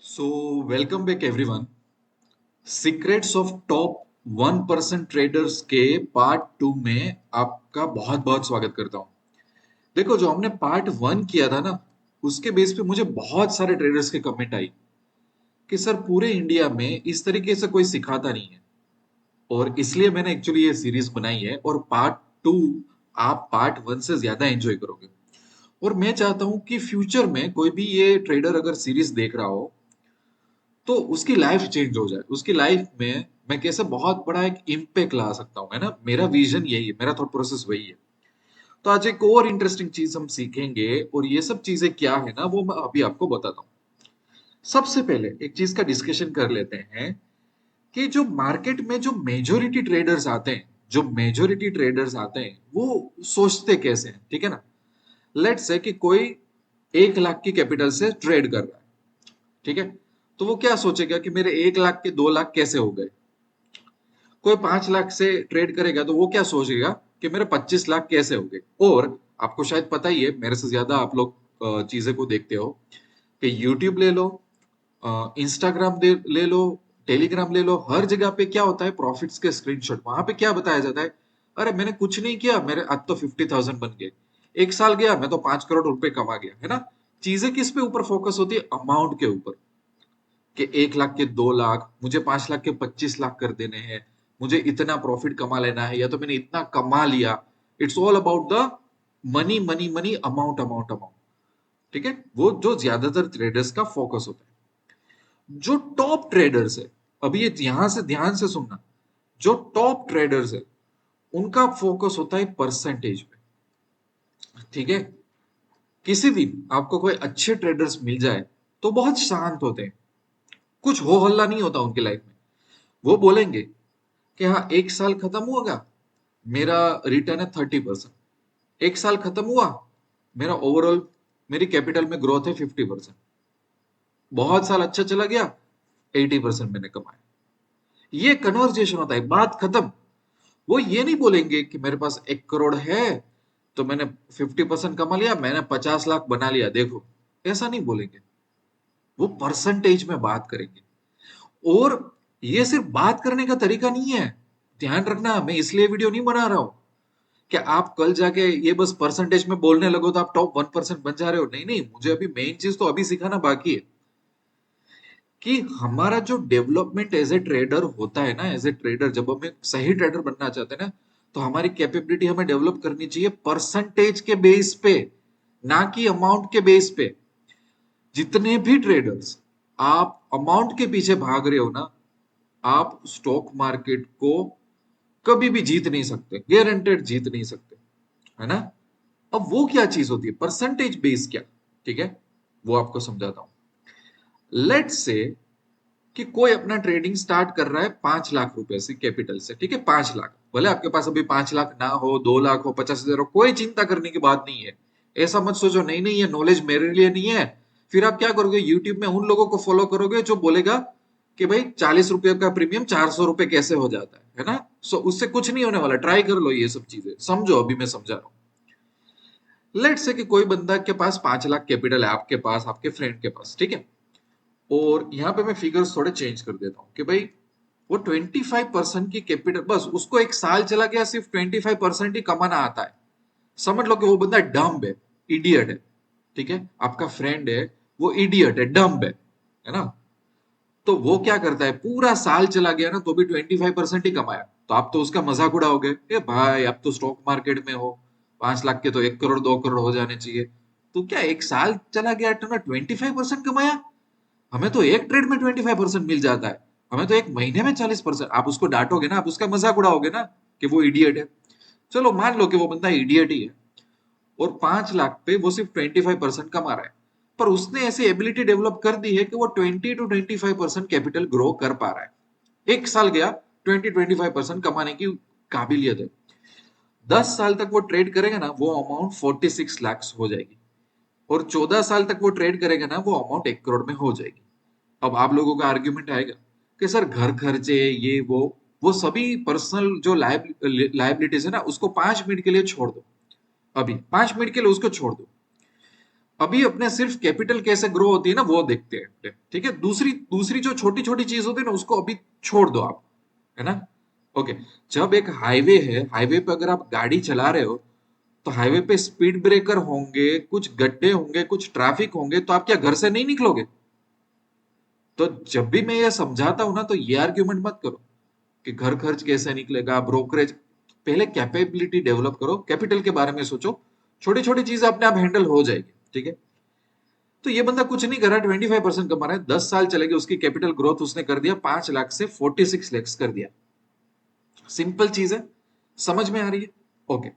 Welcome back everyone. Secrets of top 1% traders के part 2 में आपका बहुत बहुत स्वागत करता हूं। देखो, जो हमने पार्ट 1 किया था ना, उसके बेस पे मुझे बहुत सारे ट्रेडर्स के कमेंट आई कि सर पूरे इंडिया में इस तरीके से कोई सिखाता नहीं है, और इसलिए मैंने एक्चुअली ये सीरीज बनाई है। और पार्ट 2 आप पार्ट 1 से ज्यादा एंजॉय करोगे। और मैं चाहता हूं कि फ्यूचर में कोई भी ये ट्रेडर अगर सीरीज देख रहा हो तो उसकी लाइफ चेंज हो जाए, उसकी लाइफ में मैं कैसे बहुत बड़ा एक इम्पैक्ट ला सकता हूँ, है ना। मेरा विजन यही है, मेरा थॉट प्रोसेस वही है। तो आज एक और इंटरेस्टिंग चीज हम सीखेंगे, और ये सब चीजें क्या है ना, वो मैं अभी आपको बताता हूँ। सबसे पहले एक चीज का डिस्कशन कर लेते हैं कि जो मार्केट में जो मेजोरिटी ट्रेडर्स आते हैं, वो सोचते कैसे हैं, ठीक है ना। लेट्स से कि कोई 1 लाख की कैपिटल से ट्रेड कर रहा है, ठीक है। तो वो क्या सोचेगा कि मेरे 1 लाख के 2 लाख कैसे हो गए। कोई 5 लाख से ट्रेड करेगा तो वो क्या सोचेगा कि मेरे 25 लाख कैसे हो गए। और आपको शायद पता ही है, मेरे से ज्यादा आप लोग चीजें को देखते हो कि यूट्यूब ले लो, इंस्टाग्राम ले लो, टेलीग्राम ले लो, हर जगह पे क्या होता है, प्रॉफिट्स के स्क्रीनशॉट। वहां पे क्या बताया जाता है, अरे मैंने कुछ नहीं किया, मेरे आज तो 50,000 बन गए, 1 साल गया मैं तो 5 करोड़ रुपए कमा गया, है ना। चीजें किस पे ऊपर फोकस होती है, अमाउंट के ऊपर, कि 1 लाख के 2 लाख, मुझे 5 लाख के 25 लाख कर देने हैं, मुझे इतना प्रॉफिट कमा लेना है, या तो मैंने इतना कमा लिया। It's all about the money money money, amount amount amount, ठीक है। वो जो ज्यादातर ट्रेडर्स का फोकस होता है। जो टॉप ट्रेडर्स है, अभी ये यहां से ध्यान से सुनना, जो टॉप ट्रेडर्स है उनका फोकस होता है परसेंटेज पे, ठीक है। किसी दिन आपको कोई अच्छे ट्रेडर्स मिल जाए तो बहुत शांत होते हैं, कुछ हो हल्ला नहीं होता उनकी लाइफ में। वो बोलेंगे कि हाँ, 1 साल खत्म होगा, मेरा रिटर्न है 30%। 1 साल खत्म हुआ, मेरा ओवरऑल, मेरी कैपिटल में ग्रोथ है 50%। बहुत साल अच्छा चला गया, 80% मैंने कमाया। ये कन्वर्जेशन होता है, बात खत्म। वो ये नहीं बोलेंगे कि मेरे पास 1 करोड़ है तो मैंने 50% कमा लिया, मैंने 50 लाख बना लिया, देखो। ऐसा नहीं बोलेंगे, वो परसेंटेज में बात करेंगे। और ये सिर्फ बात करने का तरीका नहीं है, ध्यान रखना, मैं इसलिए वीडियो नहीं बना रहा हूं कि आप कल जाके ये बस परसेंटेज में बोलने लगो तो आप टॉप 1% बन जा रहे हो। नहीं नहीं, मुझे अभी मेन चीज तो अभी सिखाना बाकी है कि हमारा जो डेवलपमेंट एज ए ट्रेडर होता है ना, एज ए ट्रेडर जब हम एक सही ट्रेडर बनना चाहते हैं ना, तो हमारी कैपेबिलिटी हमें डेवलप करनी चाहिए परसेंटेज के बेस पे, ना कि अमाउंट के बेस पे। जितने भी ट्रेडर्स आप अमाउंट के पीछे भाग रहे हो ना, आप स्टॉक मार्केट को कभी भी जीत नहीं सकते, गारंटेड जीत नहीं सकते, है ना। अब वो क्या चीज होती है परसेंटेज बेस, क्या, ठीक है, वो आपको समझाता हूं। लेट्स से कि कोई अपना ट्रेडिंग स्टार्ट कर रहा है 5 लाख रुपए से कैपिटल से, ठीक है। 5 लाख, भले आपके पास अभी 5 लाख ना हो, 2 लाख हो, 50,000 हो, कोई चिंता करने की बात नहीं है। ऐसा मत सोचो नहीं नहीं ये नॉलेज मेरे लिए नहीं है। फिर आप क्या करोगे, यूट्यूब में उन लोगों को फॉलो करोगे जो बोलेगा कि भाई 40 रुपए का प्रीमियम 400 रुपए कैसे हो जाता है ना। सो उससे कुछ नहीं होने वाला, ट्राई कर लो, ये सब चीजें समझो, अभी मैं समझा रहा हूँ। लेट से कि कोई बंदा के पास 5 लाख कैपिटल है, आपके पास, आपके फ्रेंड के पास, ठीक है। और यहाँ पे मैं फिगर्स थोड़े चेंज कर देता हूँ कि भाई वो 25% की कैपिटल, बस उसको 1 साल चला गया, सिर्फ 25% ही कमाना आता है। समझ लो कि वो बंदा डम्ब है, इडियट है, ठीक है। आपका फ्रेंड है, वो इडियट है, डम्ब है ना। तो वो क्या करता है, पूरा साल चला गया ना तो भी 25% ही कमाया, तो आप तो उसका मजाक उड़ाओगे, ए भाई आप तो स्टॉक मार्केट में हो, 5 लाख के तो 1 करोड़ 2 करोड़ हो जाने चाहिए। तो क्या 1 साल चला गया तो ना 25% कमाया, हमें तो एक ट्रेड में 25% मिल जाता है, हमें तो एक महीने में 40%। आप उसको डांटोगे ना, आप उसका मजाक उड़ाओगे ना कि वो इडियट है। चलो मान लो कि वो बंदा इडियट ही है, और 5 लाख पे वो सिर्फ 25% कमा रहा है, पर उसने ऐसी एबिलिटी डेवलप कर दी है कि वो 20 to 25% कैपिटल ग्रो कर पा रहा है। 1 साल गया, 20-25% कमाने की काबिलियत है। 10 साल तक वो ट्रेड करेगा ना, वो अमाउंट 46 लाख हो जाएगी। और 14 साल तक वो ट्रेड करेगा ना, वो अमाउंट 1 करोड़ में हो जाएगी। अब आप लोगों का आर्ग्यूमेंट आएगा कि सर घर खर्चे ये वो सभी पर्सनल जो लाइबिलिटीज है ना, उसको 5 मिनट के लिए छोड़ दो, अभी 5 मिनट के लिए उसको छोड़ दो। अभी अपने सिर्फ कैपिटल कैसे ग्रो होती है ना वो देखते हैं, ठीक है। दूसरी दूसरी जो छोटी छोटी चीज होती है ना उसको अभी छोड़ दो आप, है ना। ओके। जब एक हाईवे है, हाईवे पे अगर आप गाड़ी चला रहे हो तो हाईवे पे स्पीड ब्रेकर होंगे, कुछ गड्ढे होंगे, कुछ ट्रैफिक होंगे, तो आप क्या घर से नहीं निकलोगे? तो जब भी मैं ये समझाता हूं ना तो ये आर्ग्यूमेंट मत करो कि घर खर्च कैसे निकलेगा, ब्रोकरेज। पहले कैपेबिलिटी डेवलप करो, कैपिटल के बारे में सोचो, छोटी छोटी चीजें अपने आप हैंडल हो जाएगी, ठीक है। तो ये बंदा कुछ नहीं कर रहा, 25% कमा रहा है, 10 साल चले गए, उसकी कैपिटल ग्रोथ उसने कर दिया 5 लाख से 46 लाख कर दिया। सिंपल चीज है, समझ में आ रही है? ओके।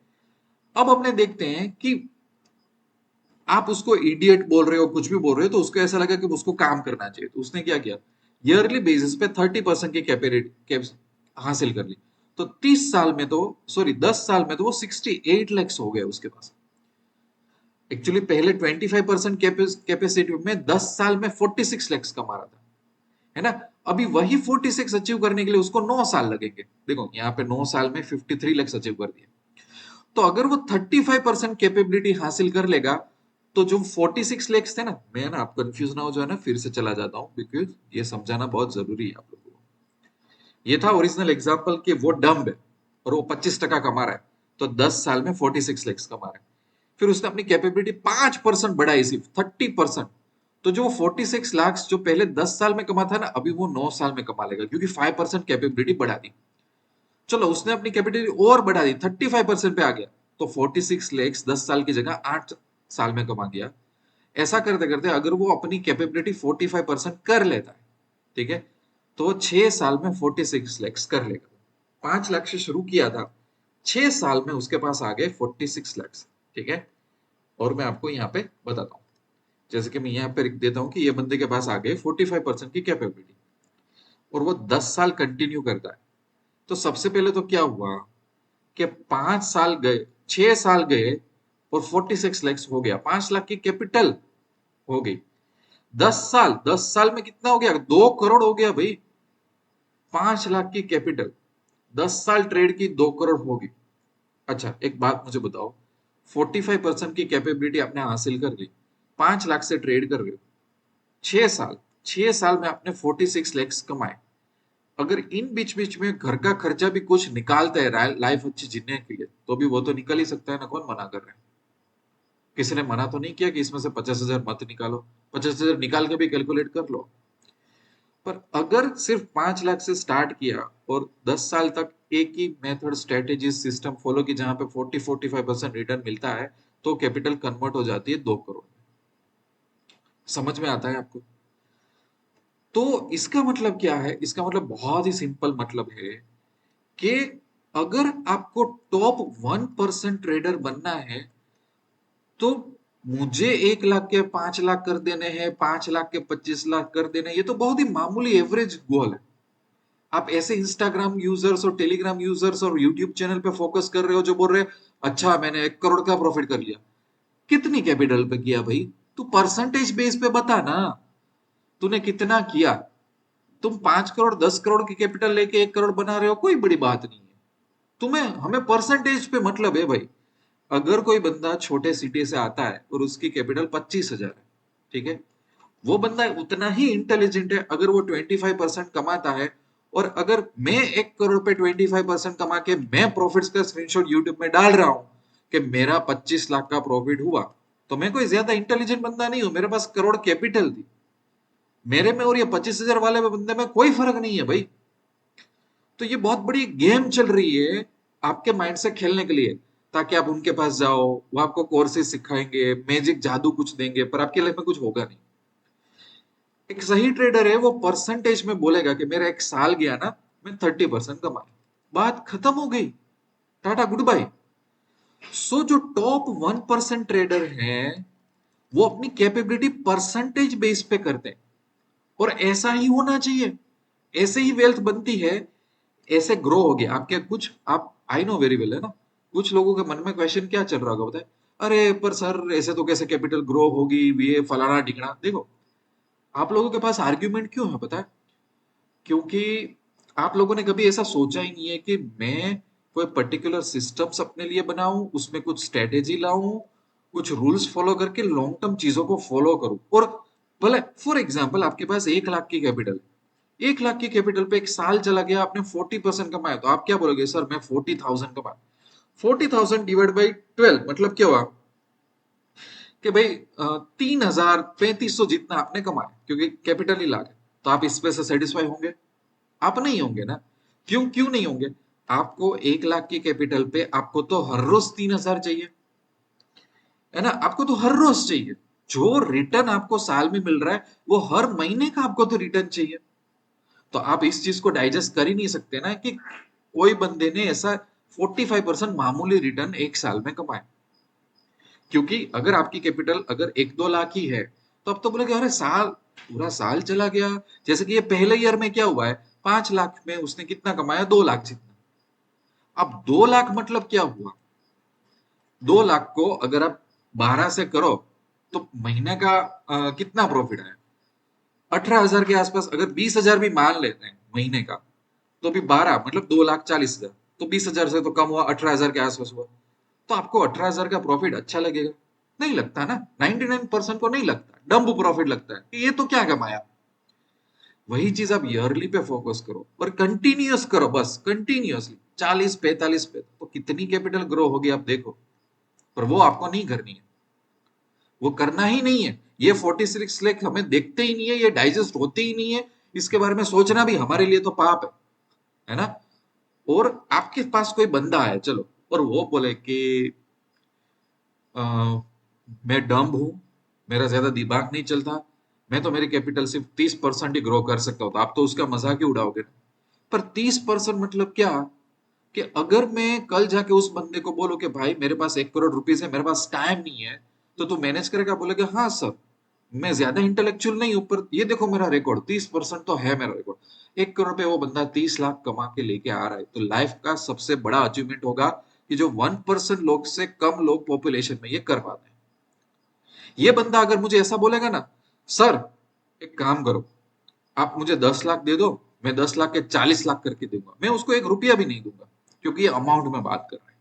अब अपने देखते हैं कि आप उसको इडियट बोल रहे हो, कुछ भी बोल रहे हो, तो उसको ऐसा लगा कि उसको काम करना चाहिए, तो उसने क्या किया, ईयरली बेसिस पे 30% की कैपेबिलिटी हासिल कर ली। तो 30 साल में तो, सॉरी 10 साल में तो वो 68 लाख हो गए उसके पास। एक्चुअली पहले 25% कैपेसिटी में 10 साल में 46 लाख कमा रहा था, है ना। अभी वही 46 अचीव करने के लिए उसको 9 साल लगेंगे। देखो यहाँ पे 9 साल में 53 लाख अचीव कर दिए। तो अगर वो 35% कैपेबिलिटी हासिल कर लेगा तो जो 46 लाख थे ना, मैं ना आप कंफ्यूज ना हो जाए ना, फिर से चला जाता हूँ बिकॉज ये समझाना बहुत जरूरी है आप लोगों को। ये था ओरिजिनल एग्जाम्पल कि वो डम्ब है और वो 25% कमा रहा है, तो 10 साल में 46 लाख कमा रहा है। फिर उसने अपनी कैपेबिलिटी 5% बढ़ाई, सिर्फ 30%। तो जो 46 लाख जो पहले 10 साल में कमा था ना, अभी वो 9 साल में कमा लेगा क्योंकि 5% कैपेबिलिटी बढ़ा दी। चलो उसने अपनी कैपेबिलिटी और बढ़ा दी, 35% पे आ गया, तो 46 लाख 10 साल की जगह 8 साल में कमा गया। ऐसा करते करते अगर वो अपनी कैपेबिलिटी 45% कर लेता है, ठीक है, तो वो 6 साल में 46 लाख कर लेगा। 5 लाख से शुरू किया था, 6 साल में उसके पास आ गए 46 लाख, ठीक है। और मैं आपको यहाँ पे बताता हूँ, जैसे कि मैं यहाँ पे लिख देता हूँ कि ये बंदे के पास आ गए 45% की कैपेबिलिटी और वो 10 साल कंटिन्यू करता है। तो सबसे पहले तो क्या हुआ कि 5 साल गए, 6 साल गए और 46 लाख हो गया, 5 लाख की कैपिटल हो गई। 10 साल, 10 साल में कितना हो गया, 2 करोड़ हो गया भाई। 5 लाख की कैपिटल, 10 साल ट्रेड की, 2 करोड़ होगी। अच्छा एक बात मुझे बताओ, 45% की कैपेबिलिटी आपने हासिल कर ली, 5 लाख से ट्रेड कर रहे हो, 6 साल, 6 साल में आपने 46 लाख कमाए। अगर इन बीच बीच में घर का खर्चा भी कुछ निकालता है लाइफ अच्छी जीने के लिए, तो भी वो तो निकल ही सकता है ना, कौन मना कर रहा है? किसी ने मना तो नहीं किया कि इसमें से 50,000 मत निकालो, 50,000 निकाल के भी कैलकुलेट कर लो। पर अगर सिर्फ 5 लाख से स्टार्ट किया और 10 साल तक एक ही मेथड, स्ट्रेटेजी, सिस्टम फॉलो की, जहां पे 40-45% रिटर्न मिलता है, तो कैपिटल कन्वर्ट हो जाती है 2 करोड़। समझ में आता है आपको? तो इसका मतलब क्या है, इसका मतलब बहुत ही सिंपल मतलब है कि अगर आपको टॉप 1% ट्रेडर बनना है तो मुझे 1 लाख के 5 लाख कर देने हैं, 5 लाख के 25 लाख कर देने हैं, ये तो बहुत ही मामूली एवरेज गोल है। आप ऐसे इंस्टाग्राम यूजर्स और टेलीग्राम यूजर्स और यूट्यूब चैनल पे फोकस कर रहे हो जो बोल रहे हैं अच्छा मैंने 1 करोड़ का प्रॉफिट कर लिया। कितनी कैपिटल पे किया भाई? तू परसेंटेज बेस पे बता ना, तूने कितना किया। तुम 5 करोड़ 10 करोड़ की कैपिटल लेके 1 करोड़ बना रहे हो, कोई बड़ी बात नहीं है। तुम्हें, हमें परसेंटेज पे मतलब है भाई। अगर कोई बंदा छोटे सिटी से आता है और उसकी कैपिटल 25,000 है, ठीक है, वो बंदा उतना ही इंटेलिजेंट है अगर वो 25% कमाता है। और अगर मैं 1 करोड़ पे 25% कमा के मैं प्रॉफिट्स का स्क्रीनशॉट यूट्यूब में डाल रहा हूं कि मेरा 25 लाख का प्रॉफिट हुआ, तो मैं कोई ज्यादा इंटेलिजेंट बंदा नहीं हूं, मेरे पास करोड़ कैपिटल थी। मेरे में और ये 25,000 वाले बंदे में कोई फर्क नहीं है भाई। तो ये बहुत बड़ी गेम चल रही है आपके माइंड से खेलने के लिए, ताकि आप उनके पास जाओ, वो आपको कोर्सेज सिखाएंगे, मैजिक जादू कुछ देंगे, पर आपके लाइफ में कुछ होगा नहीं। एक सही ट्रेडर है वो परसेंटेज में बोलेगा कि मेरा 1 साल गया ना, मैं 30% कमाया, बात खत्म हो गई, टाटा गुड बाय। सो जो टॉप 1% ट्रेडर हैं वो अपनी कैपेबिलिटी परसेंटेज बेस पे करते हैं, और ऐसा ही होना चाहिए। ऐसे ही वेल्थ बनती है, ऐसे ग्रो हो गया आपके कुछ, आप आई नो वेरी वेल, है ना। कुछ लोगों के मन में क्वेश्चन क्या चल रहा होगा बताए, अरे पर सर ऐसे तो कैसे कैपिटल ग्रो होगी, ये फलाना ढिकना। देखो आप लोगों के पास आर्ग्यूमेंट क्यों है पता है? क्योंकि आप लोगों ने कभी ऐसा सोचा ही नहीं है कि मैं कोई पर्टिकुलर सिस्टम्स अपने लिए बनाऊं, उसमें कुछ स्ट्रेटेजी लाऊं कुछ रूल्स फॉलो करके लॉन्ग टर्म चीजों को फॉलो करो। और भले फॉर एग्जाम्पल आपके पास 1 लाख की कैपिटल, 1 लाख की कैपिटल पे एक साल चला गया, आपने 40% कमाया, तो आप क्या बोलोगे? सर मैं 40,000 कमाया। 40,000 डिवाइड बाई 12 मतलब क्या हुआ कि भाई 3,3500 जितना आपने कमाया, क्योंकि कैपिटल ही लाख है। तो आप इस पे से सेटिस्फाई होंगे? आप नहीं होंगे ना। क्यों क्यों नहीं होंगे? आपको 1 लाख की कैपिटल पे आपको तो हर रोज 3,000 चाहिए, है ना? आपको तो हर रोज चाहिए। जो रिटर्न आपको साल में मिल रहा है वो हर महीने का आपको तो रिटर्न चाहिए। तो आप इस चीज को डाइजेस्ट कर ही नहीं सकते ना कि कोई बंदे ने ऐसा 45% मामूली रिटर्न एक साल में कमाया। क्योंकि अगर आपकी कैपिटल अगर 1-2 लाख ही है तो अब तो बोलेगे अरे साल, पूरा साल चला गया। जैसे कि ये पहले ईयर में क्या हुआ है, 5 लाख में उसने कितना कमाया? 2 लाख जितना। अब 2 लाख मतलब क्या हुआ? 2 लाख को अगर आप 12 से करो तो महीने का कितना प्रॉफिट है? 18,000 के आसपास। अगर 20,000 भी मान लेते हैं महीने का, तो भी 12 मतलब 2,40,000। तो 20,000 से तो कम हुआ, 18,000 के आसपास हुआ। तो आपको 18,000 का प्रॉफिट अच्छा लगेगा? नहीं लगता ना। 99% को नहीं लगता, डम्ब प्रॉफिट लगता है कि ये तो क्या कमाया। वही चीज आप ईयरली पे फोकस करो और कंटिन्यूअस करो, बस कंटिन्यूअसली 40-45 पे, तो कितनी कैपिटल ग्रो होगी आप देखो। पर वो आपको नहीं करनी है, वो करना ही नहीं है। ये 46 लाख हमें देखते ही नहीं है, ये डाइजेस्ट होते ही नहीं है। इसके बारे में सोचना भी हमारे लिए तो पाप है ना? और आपके पास कोई बंदा है चलो, और वो बोले कि अ, मैं डम्ब हूं, मेरा ज्यादा दिमाग नहीं चलता, मैं तो मेरी कैपिटल सिर्फ 30% ही ग्रो कर सकता हूँ, तो आप तो उसका मजाक ही उड़ाओगे ना। पर 30% मतलब क्या? कि अगर मैं कल जाके उस बंदे को बोलूं कि भाई मेरे पास 1 करोड़ रुपीज है, मेरे पास टाइम नहीं है, तो तू मैनेज करेगा? बोलेगा हाँ सर, मैं ज्यादा इंटेलेक्चुअल नहीं हूं, पर ये देखो मेरा रिकॉर्ड 30% तो है मेरा रिकॉर्ड। 1 करोड़ पे वो बंदा 30 लाख कमा के लेके आ रहा है, तो लाइफ का सबसे बड़ा अचीवमेंट होगा कि जो 1% लोग से कम लोग पॉपुलेशन में ये कर पाते हैं। ये बंदा अगर मुझे ऐसा बोलेगा ना, सर एक काम करो, आप मुझे 10 लाख दे दो, मैं 10 लाख के 40 लाख करके दूंगा, मैं उसको 1 रुपया भी नहीं दूंगा, क्योंकि ये अमाउंट में बात कर रहे हैं।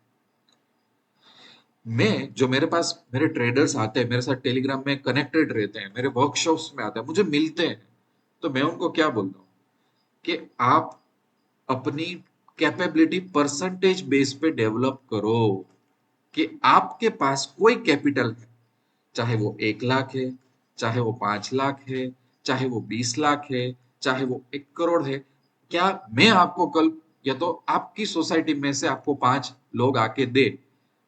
मैं जो मेरे पास मेरे ट्रेडर्स आते हैं, मेरे साथ टेलीग्राम में कनेक्टेड रहते हैं, मेरे वर्कशॉप्स में आते हैं, मुझे मिलते हैं, तो मैं उनको क्या बोलता हूँ कि आप अपनी कैपेबिलिटी परसेंटेज बेस पे डेवलप करो। कि आपके पास कोई कैपिटल है, चाहे वो 1 लाख है, चाहे वो 5 लाख है, चाहे वो 20 लाख है, चाहे वो 1 करोड़ है, क्या मैं आपको कल या तो आपकी सोसाइटी में से आपको 5 लोग आके दे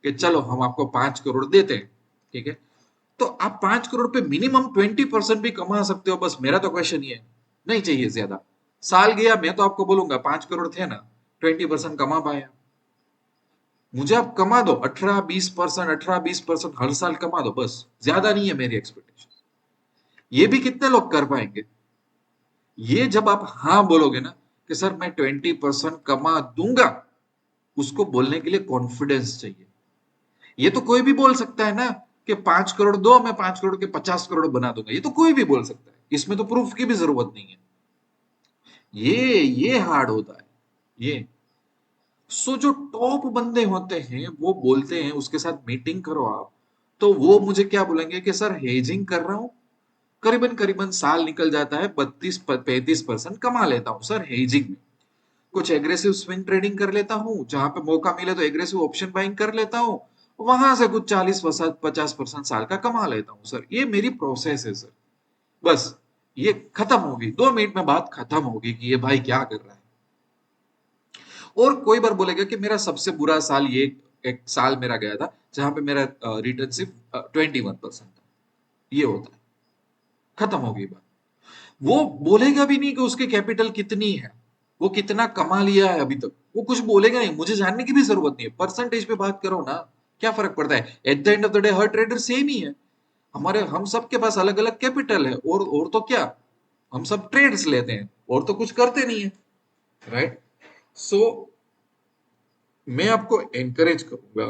कि चलो हम आपको 5 करोड़ देते हैं, ठीक है? तो आप 5 करोड़ पे मिनिमम 20% भी कमा सकते हो। बस मेरा तो क्वेश्चन ये है, नहीं चाहिए ज्यादा। साल गया मैं तो आपको बोलूंगा 5 करोड़ थे ना, 20% कमा पाया। मुझे आप कमा दो 18-20%, 18-20% हर साल कमा दो, बस ज्यादा नहीं है मेरी एक्सपेक्टेशन। ये भी कितने लोग कर पाएंगे? ये जब आप हाँ बोलोगे ना कि सर मैं 20% कमा दूंगा, उसको बोलने के लिए कॉन्फिडेंस चाहिए। ये तो कोई भी बोल सकता है ना कि 5 करोड़ दो, मैं 5 करोड़ के 50 करोड़ बना दूंगा, ये तो कोई भी बोल सकता है, इसमें तो प्रूफ की भी जरूरत नहीं है। ये हार्ड होता है ये। सो जो टॉप बंदे होते हैं वो बोलते हैं, उसके साथ मीटिंग करो आप, तो वो मुझे क्या बोलेंगे कि सर हेजिंग कर रहा हूं, करीबन करीबन साल निकल जाता है 32-35% कमा लेता हूँ सर हेजिंग में। कुछ एग्रेसिव स्विंग ट्रेडिंग कर लेता हूँ, जहां पे मौका मिले तो एग्रेसिव ऑप्शन बाइंग कर लेता हूँ, वहां से कुछ 40-50% साल का कमा लेता हूँ सर। ये मेरी प्रोसेस है सर। बस ये खत्म होगी, 2 मिनट में बात खत्म होगी कि ये भाई क्या कर रहा है। और कोई बार बोलेगा कि मेरा सबसे बुरा साल ये एक साल मेरा गया था जहां पे मेरा रिटर्न सिर्फ 21% था। ये होता है, खत्म होगी बात। वो बोलेगा भी नहीं कि उसकी कैपिटल कितनी है, वो कितना कमा लिया है अभी तक, वो कुछ बोलेगा नहीं। मुझे जानने की भी जरूरत नहीं है, परसेंटेज पे बात करो ना, क्या फर्क पड़ता है? At the end of the day हर ट्रेडर सेम ही है। हमारे हम सबके पास अलग अलग कैपिटल है, और तो क्या, हम सब ट्रेड्स लेते हैं और तो कुछ करते नहीं है, राइट? सो मैं आपको एनकरेज करूंगा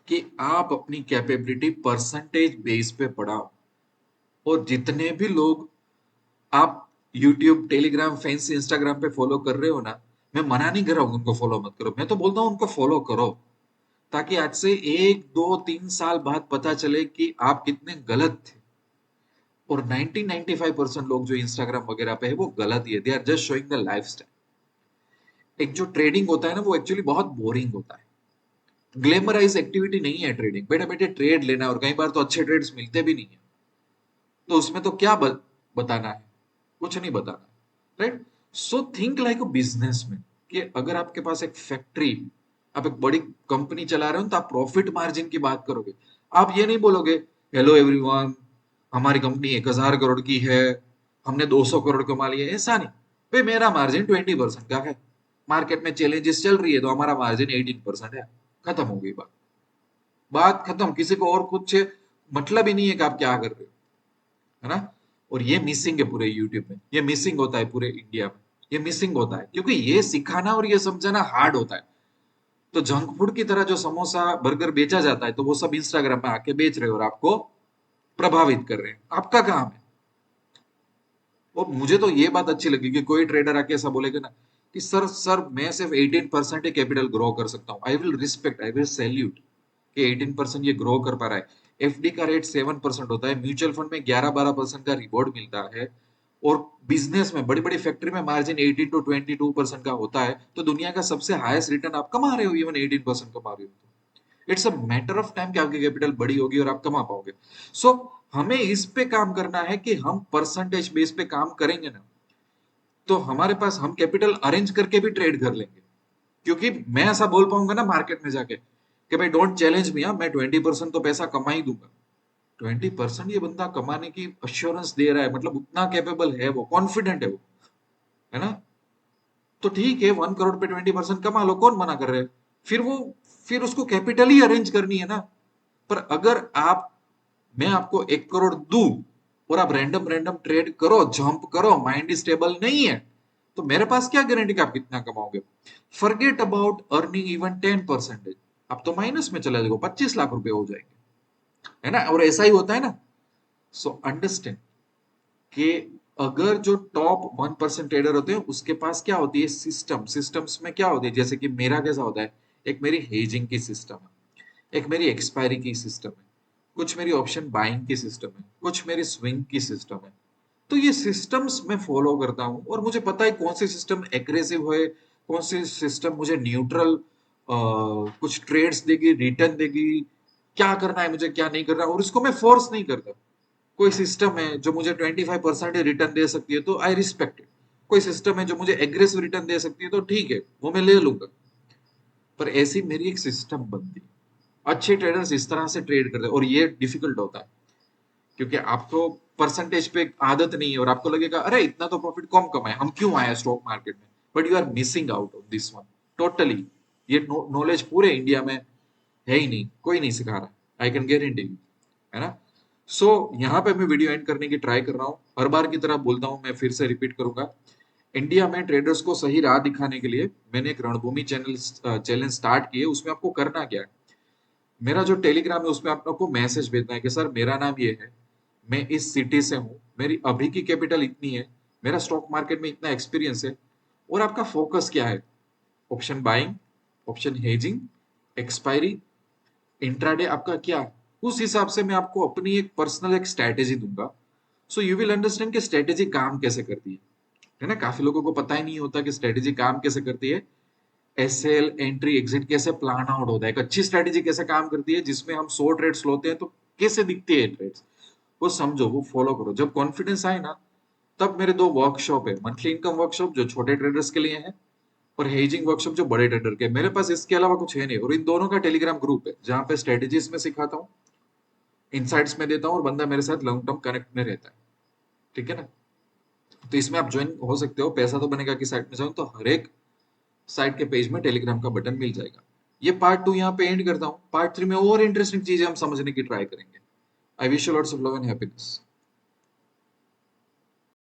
कि आप अपनी कैपेबिलिटी परसेंटेज बेस पे बढ़ाओ। और जितने भी लोग आप यूट्यूब, टेलीग्राम, फैंसी इंस्टाग्राम पे फॉलो कर रहे हो ना, मैं मना नहीं कर रहा हूँ उनको फॉलो मत करो, मैं तो बोलता हूँ उनको फॉलो करो, ताकि आज से 1 2 3 साल बाद पता चले कि आप कितने गलत थे। और 90-95% लोग जो इंस्टाग्राम वगैरह पे है वो गलत ही है, they are just showing the lifestyle. एक जो ट्रेडिंग होता है ना वो एक्चुअली बहुत बोरिंग होता है, ग्लैमराइज एक्टिविटी नहीं है ट्रेडिंग। बैठे बैठे ट्रेड लेना, और कई बार तो अच्छे ट्रेड्स मिलते भी नहीं है, तो उसमें तो क्या बताना है, कुछ नहीं बताना, right. So think like a businessman, कि अगर आपके पास एक फैक्ट्री, आप एक बड़ी कंपनी चला रहे हो तो आप प्रॉफिट मार्जिन की बात करोगे। आप ये नहीं बोलोगे हेलो एवरीवन, हमारी कंपनी 1,000 करोड़ की है, हमने 200 करोड़ कमा लिए, ऐसा नहीं। भाई मेरा मार्जिन 20% का है, मार्केट में चैलेंजेस चल रही है तो हमारा मार्जिन 18% है, खत्म हो गई बात। बात खत्म, किसी को और कुछ मतलब ही नहीं है कि आप क्या कर रहे हो, है ना। और ये मिसिंग है पूरे यूट्यूब में, ये मिसिंग होता है पूरे इंडिया में, ये मिसिंग होता है क्योंकि ये सिखाना और ये समझाना हार्ड होता है। तो जंक फूड की तरह जो समोसा बर्गर बेचा जाता है, तो वो सब इंस्टाग्राम में आके बेच रहे हो और आपको प्रभावित कर रहे हैं, आपका काम है। और मुझे तो ये बात अच्छी लगी कि कोई ट्रेडर आके ऐसा बोलेगा ना कि सर मैं सिर्फ 18% ही कैपिटल ग्रो कर सकता हूँ, I will respect, I will salute कि 18% ये ग्रो कर पा रहा है। एफडी का रेट 7% होता है, म्यूचुअल फंड में 11-12% का रिवॉर्ड मिलता है, और बिजनेस में बड़ी बड़ी फैक्ट्री में मार्जिन 18-22% का होता है, तो दुनिया का सबसे हाईएस्ट रिटर्न आप कमा रहे हो, इवन 18% कमा रहे हो। It's a matter of time कि आपकी कैपिटल बड़ी होगी और आप कमा पाओगे। सो हमें इस पे काम करना है कि हम परसेंटेज बेस पे काम करेंगे ना, तो हमारे पास हम कैपिटल अरेंज करके भी ट्रेड कर लेंगे। क्योंकि मैं ऐसा बोल पाऊंगा ना मार्केट में जाके कि भाई डोंट चैलेंज मी, मैं 20% तो पैसा कमा ही दूंगा। 20% ये बंदा कमाने की अश्योरेंस दे रहा है, मतलब उतना कैपेबल है वो, कॉन्फिडेंट है वो, है ना। तो ठीक है, 1 करोड़ पे 20% कमा लो, कौन मना कर रहे हैं। फिर वो, फिर उसको कैपिटल ही अरेंज करनी है ना। पर अगर आप, मैं आपको 1 करोड़ दूं और आप रैंडम रैंडम ट्रेड करो, जंप करो, माइंड स्टेबल नहीं है, तो मेरे पास क्या गारंटी कि आप कितना कमाओगे। फॉरगेट अबाउट अर्निंग इवन 10%, आप तो माइनस में चले जाओगे, 25 लाख रुपए हो जाएंगे, है ना। और ऐसा ही होता है ना। सो अंडरस्टैंड कि अगर जो टॉप 1% ट्रेडर होते हैं उसके पास क्या होती है, सिस्टम्स में क्या होती है, जैसे कि मेरा कैसा होता है, एक मेरी हेजिंग की सिस्टम है, एक मेरी एक्सपायरी की सिस्टम है, कुछ मेरी ऑप्शन बाइंग की सिस्टम है, कुछ मेरी स्विंग की सिस्टम है। तो ये सिस्टम्स मैं फॉलो करता हूँ और मुझे पता है कौन सी सिस्टम एग्रेसिव है, कौन सी सिस्टम मुझे न्यूट्रल कुछ ट्रेड्स देगी, रिटर्न देगी, क्या करना है मुझे क्या नहीं करना, और इसको मैं फोर्स नहीं करता। कोई सिस्टम है जो मुझे 25% रिटर्न दे सकती है तो आई रिस्पेक्ट इट। कोई सिस्टम है जो मुझे एग्रेसिव रिटर्न दे सकती है तो ठीक है, वो मैं ले लूंगा। पर ऐसी मेरी एक सिस्टम बनती है। अच्छे ट्रेडर्स इस तरह से ट्रेड करते हैं, और ये डिफिकल्ट होता है क्योंकि आपको परसेंटेज पे आदत नहीं है और आपको लगेगा अरे इतना तो प्रॉफिट कम कमाए, हम क्यों आए स्टॉक मार्केट में। But you are missing out of this one totally. ये नॉलेज पूरे इंडिया में है ही नहीं, कोई नहीं सिखा रहा, आई कैन गारंटी यू, है ना। सो यहाँ पे मैं वीडियो एंड करने की ट्राई कर रहा हूँ, हर बार की तरह बोलता हूँ, मैं फिर से रिपीट करूंगा। इंडिया में ट्रेडर्स को सही राह दिखाने के लिए मैंने एक रणभूमि चैलेंज स्टार्ट की है। उसमें आपको करना क्या है, मेरा जो टेलीग्राम है उसमें आप आपको मैसेज भेजना है कि सर मेरा नाम ये है, मैं इस सिटी से हूँ, मेरी अभी की कैपिटल इतनी है, मेरा स्टॉक मार्केट में इतना एक्सपीरियंस है, और आपका फोकस क्या है, option buying, option hedging, expiry, intraday आपका क्या। उस हिसाब से मैं आपको अपनी एक पर्सनल एक स्ट्रैटेजी दूंगा। सो यू विल अंडरस्टैंड कि स्ट्रैटेजी काम कैसे करती है ना। काफी लोगों को पता ही नहीं होता कि स्ट्रैटेजी काम कैसे करती है, एसएल एंट्री एग्जिट कैसे प्लान आउट होता है, एक अच्छी स्ट्रैटेजी कैसे काम करती है, जिसमें हम 100 ट्रेड्स लोते हैं तो कैसे दिखती है ट्रेड्स, वो समझो, वो फॉलो करो। जब कॉन्फिडेंस आए ना, तब मेरे 2 वर्कशॉप है, मंथली इनकम वर्कशॉप जो छोटे ट्रेडर्स के लिए है, और हेजिंग वर्कशॉप जो बड़े ट्रेडर के। मेरे पास इसके अलावा कुछ है नहीं, और इन दोनों का टेलीग्राम ग्रुप है जहाँ पे स्ट्रेटेजीज में सिखाता हूँ, इनसाइट्स में देता हूँ, और बंदा मेरे साथ लॉन्ग टर्म कनेक्ट में रहता है, ठीक है ना। तो इसमें आप ज्वाइन हो सकते हो। पैसा तो बनेगा कि साइट में जाऊँ तो हर एक साइट के पेज में टेलीग्राम का बटन मिल जाएगा। ये पार्ट 2 यहाँ पे एंड करता हूँ, पार्ट 3 में और इंटरेस्टिंग चीजें हम समझने की ट्राई करेंगे। I wish you lots of love and happiness.